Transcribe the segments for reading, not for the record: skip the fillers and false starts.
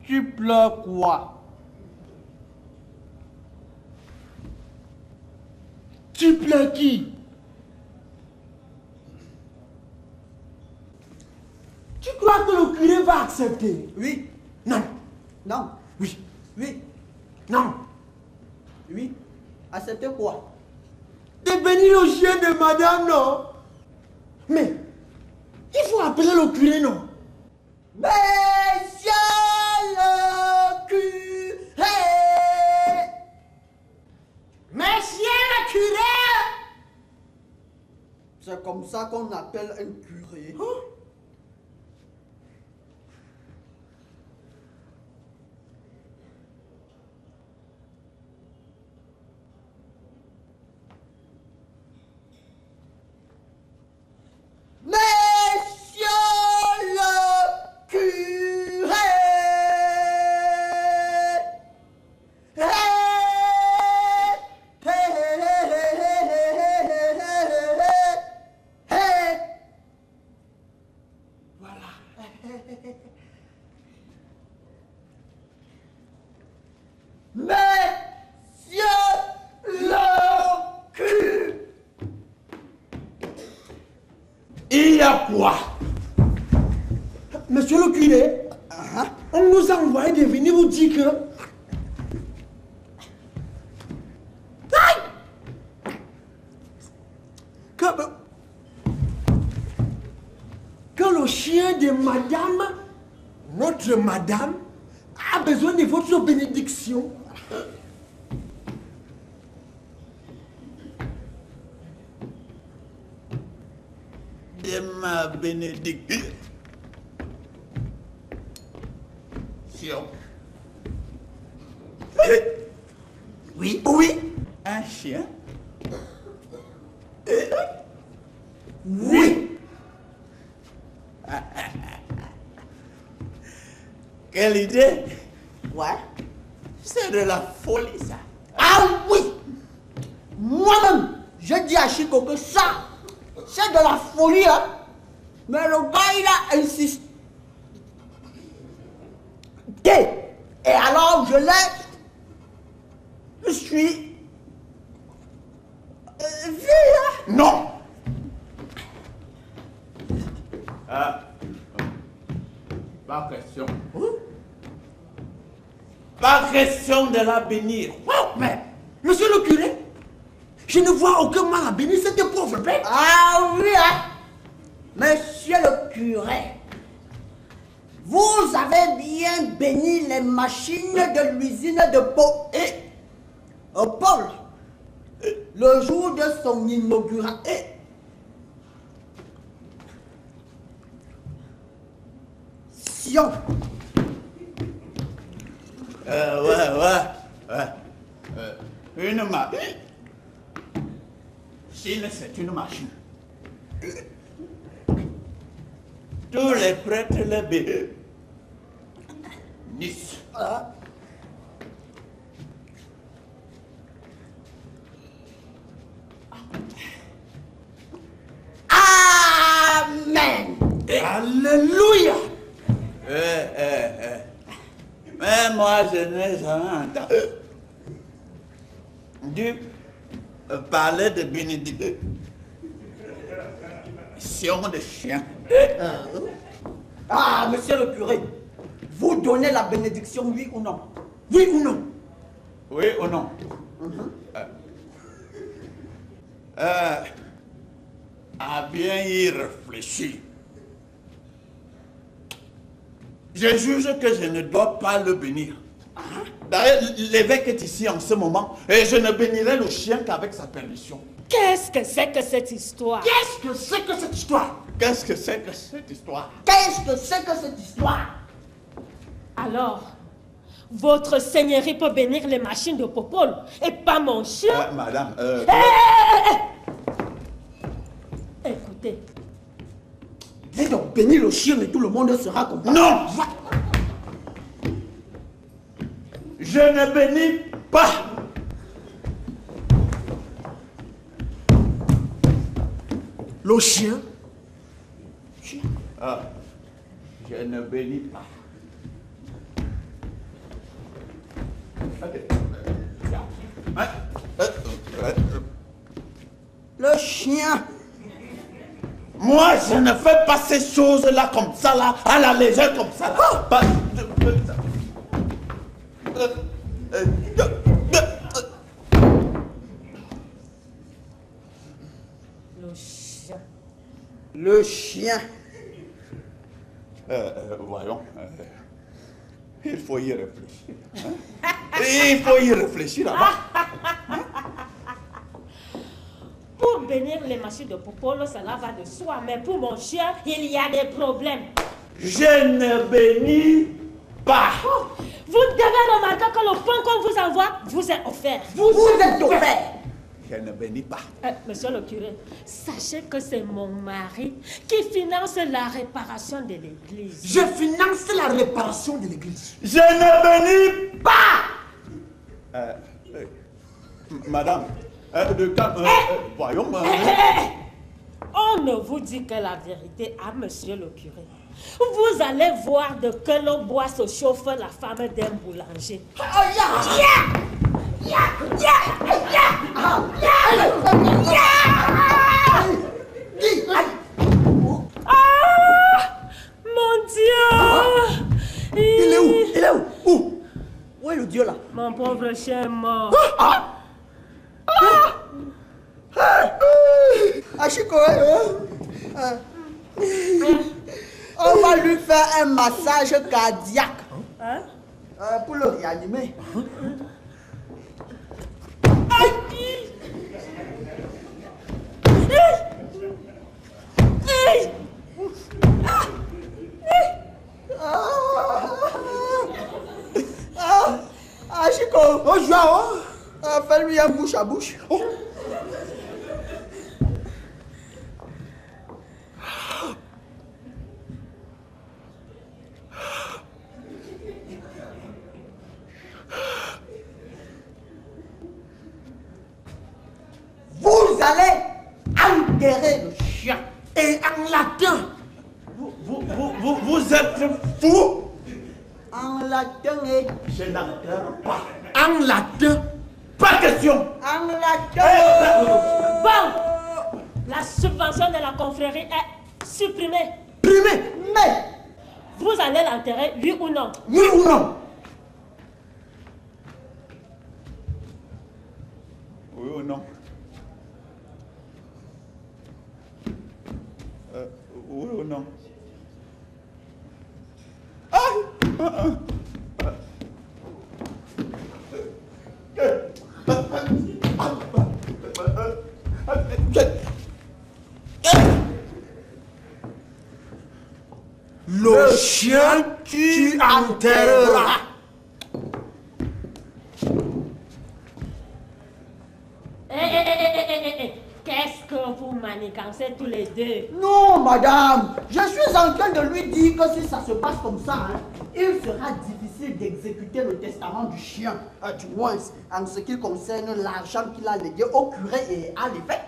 Tu pleures quoi? Tu pleures qui? Tu crois que le curé va accepter? Oui. Non. Non. Oui. Oui. Non. Oui. Accepter quoi? De bénir le chien de madame, non? Mais, il faut appeler le curé, non? Monsieur le curé! Monsieur le curé! C'est comme ça qu'on appelle un curé. Hein? Monsieur le curé! Voilà. Monsieur le curé! Il y a quoi? Monsieur le curé, on nous a envoyé de venir vous dire que le chien de madame, notre madame, a besoin de votre bénédiction. De ma bénédiction. Oui, oui, Un chien? oui. Quelle idée! Ouais. C'est de la folie, ça. Ah oui! Moi-même, je dis à Chico que ça, c'est de la folie, hein. Mais le gars, il a insisté. Et alors, je laisse. Je suis. Vie, Non! Ah. Pas question. Pas question de la bénir. Oh, mais, monsieur le curé, je ne vois aucun mal à bénir cette pauvre bête. Ah oui, hein. Monsieur le curé, vous avez bien béni les machines de l'usine de Pau et Paul le jour de son inauguration. Une machine. Chine, c'est une machine. Tous les prêtres les bénissent. Amen. Alléluia. Mais moi, je n'ai jamais entendu parler de bénédiction de chien. Ah, monsieur le curé, vous donnez la bénédiction, oui ou non? Oui ou non? Oui ou non? À bien y réfléchir. Je juge que je ne dois pas le bénir. D'ailleurs, l'évêque est ici en ce moment et je ne bénirai le chien qu'avec sa permission. Qu'est-ce que c'est que cette histoire? Qu'est-ce que c'est que cette histoire? Qu'est-ce que c'est que cette histoire? Qu'est-ce que c'est que cette histoire? Alors, votre seigneurie peut bénir les machines de Popol et pas mon chien? Madame, Écoutez. Dis donc, bénis le chien et tout le monde sera content. non! Je ne bénis pas! Le chien? Je ne bénis pas. Le chien. Moi, je ne fais pas ces choses-là comme ça, là, à la légère, comme ça. Là. Pas Le chien. Le chien. Voyons. Il faut y réfléchir. Hein? Il faut y réfléchir là-bas. Pour bénir les machines de Popolo, cela va de soi. Mais pour mon chien, il y a des problèmes. Je ne bénis pas. Oh, vous devez remarquer que le pain qu'on vous envoie vous est offert. Vous êtes offert. Je ne bénis pas. Monsieur le curé, sachez que c'est mon mari qui finance la réparation de l'église. Je finance la réparation de l'église. Je ne bénis pas. Madame, voyons. On ne vous dit que la vérité à monsieur le curé. Vous allez voir de quel bois se chauffe la femme d'un boulanger. Mon Dieu! Il est où? Il est où? Où est le Dieu là? Mon pauvre chien est mort. Achiko, on va lui faire un massage cardiaque. Hein? Pour le réanimer. Achiko, Oh, Joao! fais-lui un bouche à bouche. Oh. Vous allez enterrer le chien. Et en latin, Vous êtes fou. En latin et Je n'enterre pas. en latin, Pas question. en latin. Bon, la subvention de la confrérie est supprimée. primé, Mais Vous allez l'enterrer, oui ou non? oui ou non? Oui ou non? Oui ou non? Le chien, tu enterreras. Qu'est-ce que vous manigancez tous les deux? non, madame, je suis en train de lui dire que si ça se passe comme ça, hein, il sera difficile d'exécuter le testament du chien. Du moins, en ce qui concerne l'argent qu'il a légué au curé et à l'évêque.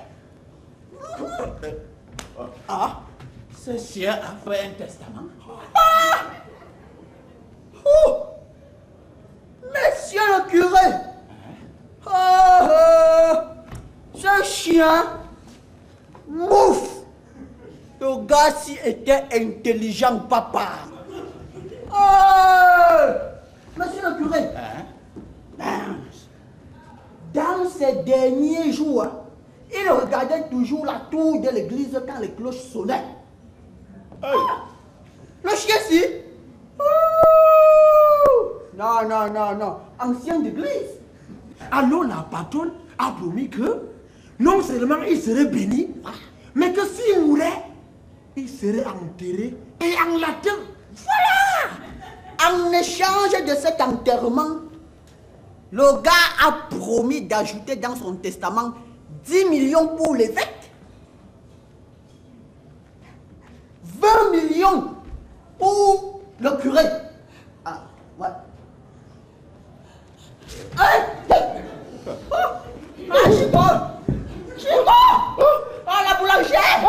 Ce chien a fait un testament. Oh, monsieur le curé, ce chien, mouf, le gars si était intelligent, papa. Monsieur le curé, dans ces derniers jours, il regardait toujours la tour de l'église quand les cloches sonnaient. Le chien si. Non, non, non, non. Ancien d'église. Alors la patronne a promis que non seulement il serait béni, mais que s'il mourait, il serait enterré et enlaté. Voilà! En échange de cet enterrement, le gars a promis d'ajouter dans son testament 10 millions pour l'évêque, 20 millions pour le curé. Ah, ouais. Chico! Chico! Oh, la boulangère!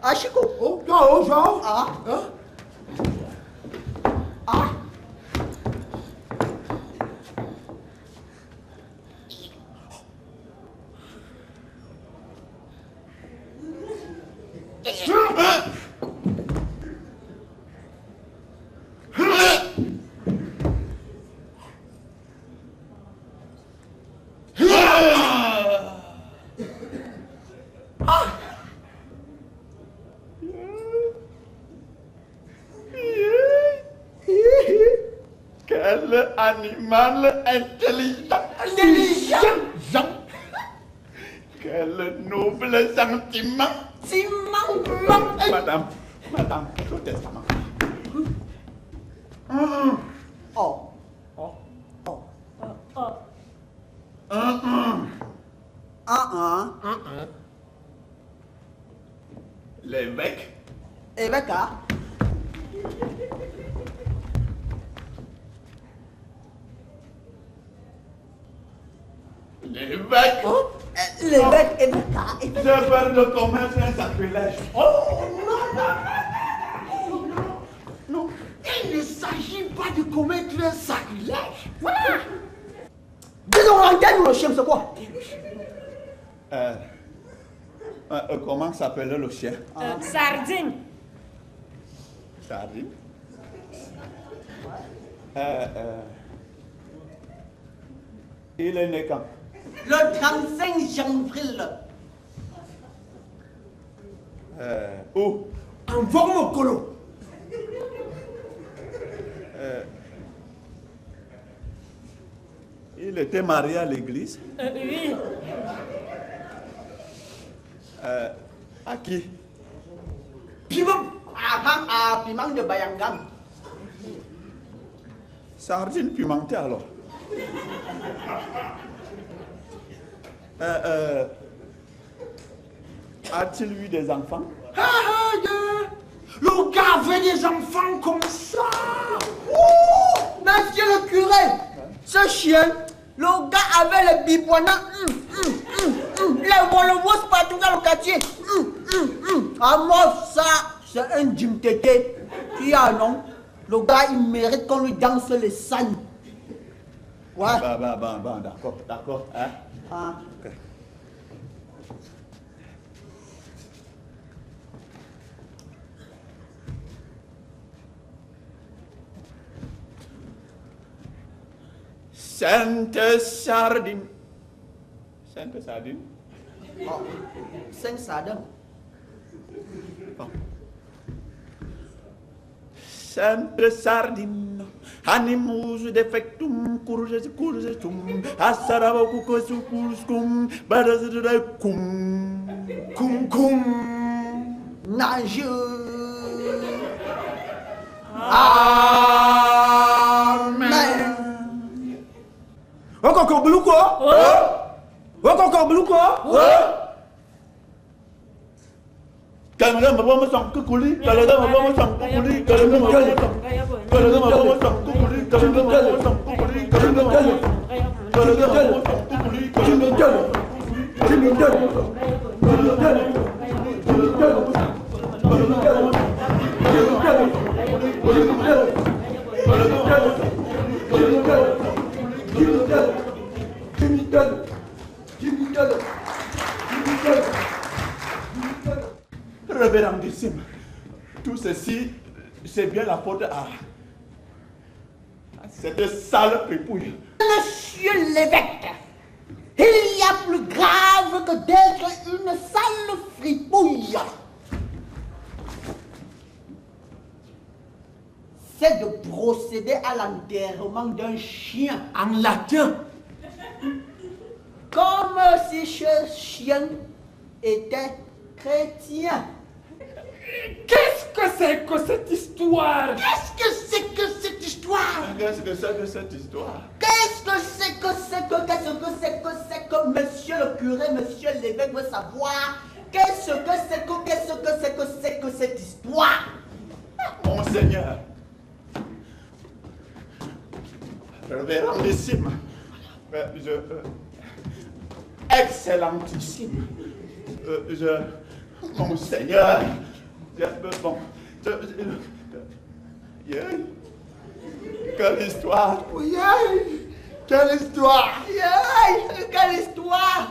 Ah, Chico! Oh, Jean! Ah! Ah! Quel animal intelligent. Intelligent! Quel noble sentiment. Madame, le testament. Oh. L'évêque. Évêque, hein? L'évêque. L'évêque, J'ai peur de commettre un sacrilège. Non, il ne s'agit pas de commettre un sacrilège. Voilà. Disons l'antenne ou le chien, c'est quoi? Comment s'appelait le chien? Sardine. Sardine. Il est né quand? Le 35 janvier. Où? En Vormokolo. Il était marié à l'église. Oui. À qui? Piment. Piment de Bayangam. Sardine pimentée alors. A-t-il eu des enfants? Le gars avait des enfants comme ça. Monsieur le curé, ce chien, le gars avait le biboana, les volvos partout dans le quartier. À moi, ça, c'est un jimtété qui a un nom. Le gars, il mérite qu'on lui danse les sangs. Ouais. D'accord. Hein? Ah. Okay. Sainte Sardine. Sainte Sardine. Oh. Saint Sardin. Bon. Sainte Sardine. Animus defectum curgetum. Asarabacu cosucum. Badazcum. Cum. Nageux. Amen. Encore Belouko? Encore Belouko? Calme-le, ma bombe sans coucoulis. Calme-le, ma bombe sans coucoulis. Calme-le, ma bombe sans coucoulis. Calme-le, ma bombe sans coucoulis. Calme-le, ma bombe sans coucoulis. Calme-le, ma bombe sans coucoulis. Calme-le, ma bombe Révérendissime, tout ceci, c'est bien la faute à cette sale pépouille. Monsieur l'évêque, il y a plus grave que d'être une sale fripouille. C'est de procéder à l'enterrement d'un chien. En latin. Comme si ce chien était chrétien. Qu'est-ce que c'est que cette histoire? Qu'est-ce que c'est que cette histoire? Qu'est-ce que c'est que cette histoire? Qu'est-ce que c'est que monsieur le curé, monsieur l'évêque veut savoir? Qu'est-ce que c'est que cette histoire? Monseigneur, révérendissime, excellentissime, Monseigneur, bon, quelle histoire! Quelle histoire? Quelle histoire!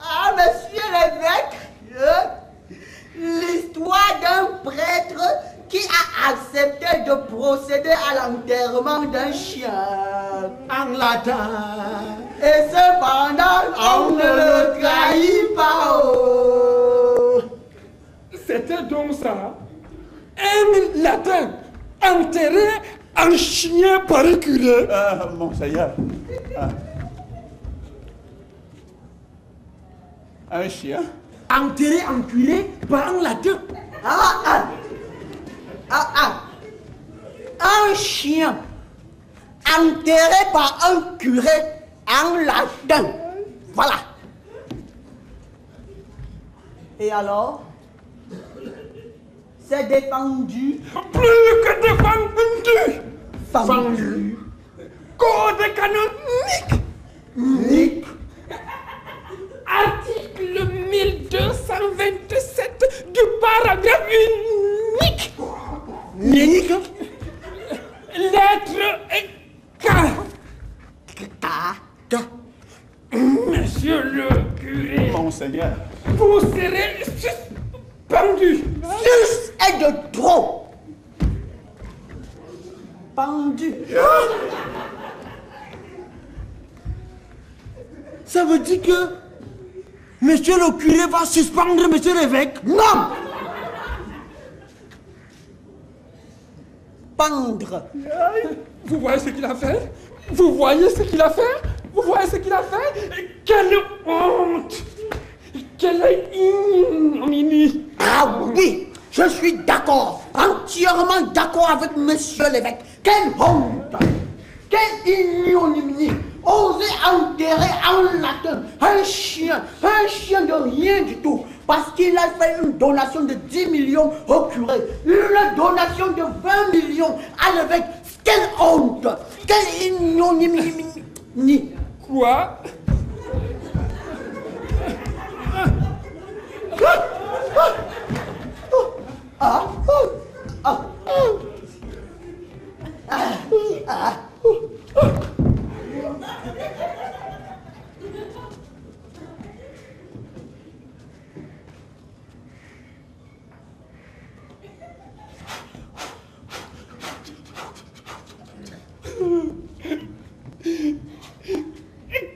Ah, monsieur l'évêque, l'histoire d'un prêtre qui a accepté de procéder à l'enterrement d'un chien. En latin. Et cependant, on ne le trahit pas. Oh. C'était donc ça. Un latin enterré un chien par un curé. Monseigneur, un chien? Enterré en curé par un latin. Un chien enterré par un curé en latin. Voilà. Et alors, c'est défendu. Plus que défendu. Fendu. Code canonique. Nick. Article 1227 du paragraphe unique. Nick. Lettre K. K. Monsieur le curé, Monseigneur, vous serez suspendu. Plus est de trop. Pendu. Ça veut dire que monsieur le curé va suspendre monsieur l'évêque? Non. Pendre. Vous voyez ce qu'il a fait? Vous voyez ce qu'il a fait? Vous voyez ce qu'il a fait? Quelle honte! Quelle ignominie! Ah oui, je suis d'accord, entièrement d'accord avec monsieur l'évêque. Quelle honte! Quelle ignominie! Oser enterrer en latin un chien de rien du tout, parce qu'il a fait une donation de 10 millions au curé, une donation de 20 millions à l'évêque. Quelle honte! Quelle ignominie! Quoi?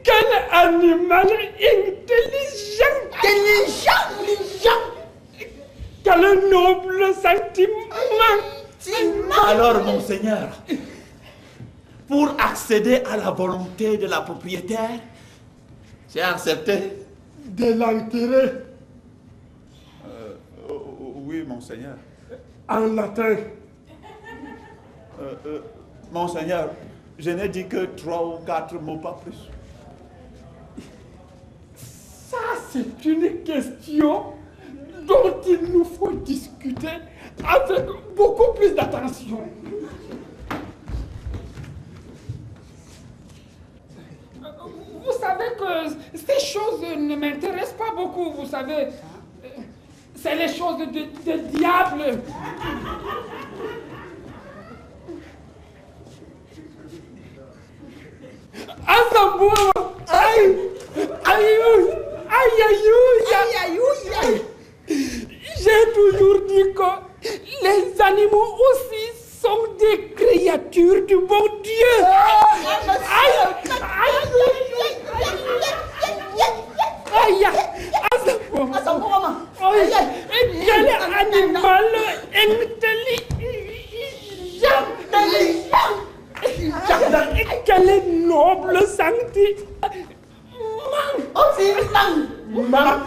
Quel animal intelligent! Quel noble sentiment! alors, Monseigneur, pour accéder à la volonté de la propriétaire, j'ai accepté De l'enterrer oui, Monseigneur. en latin. Monseigneur, je n'ai dit que 3 ou 4 mots, pas plus. Ça, c'est une question dont il nous faut discuter avec beaucoup plus d'attention. Vous savez que ces choses ne m'intéressent pas beaucoup, vous savez. C'est les choses de diable. Aïe, aïe, aïe. J'ai toujours dit que les animaux aussi sont des créatures du bon Dieu. Aïe, aïe, aïe, aïe. Oh, c'est Mang.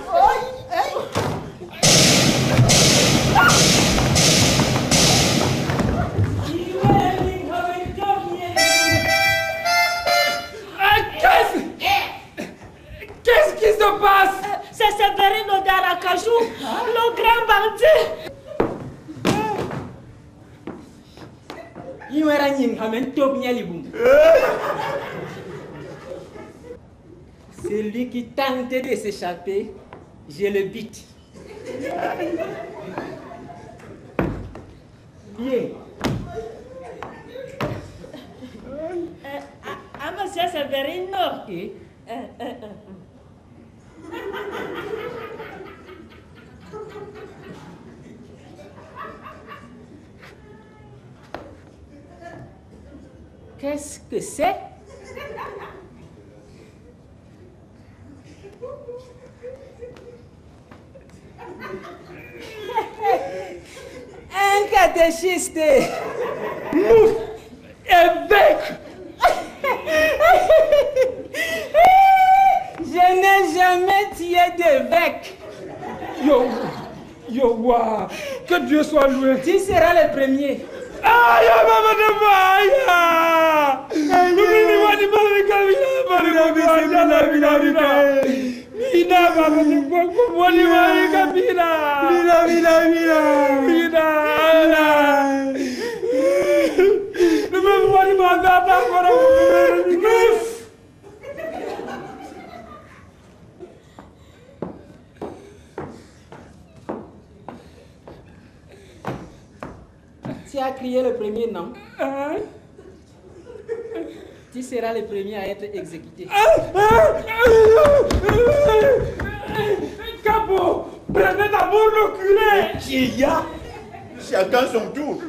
Qu'est-ce qui se passe? C'est Séverino d'Aracajou, le grand bandit. C'est lui qui tentait de s'échapper. Je le bute. Bien. Monsieur Severino. Et qu'est-ce que c'est? Un catéchiste. Évêque! Je n'ai jamais tué d'évêque. Yo, wow. Que Dieu soit loué. Tu seras le premier. Aïe, maman de Tu as crié le premier nom. Hein? Tu seras le premier à être exécuté. Capot, prenez d'abord le curé. Chacun son tour.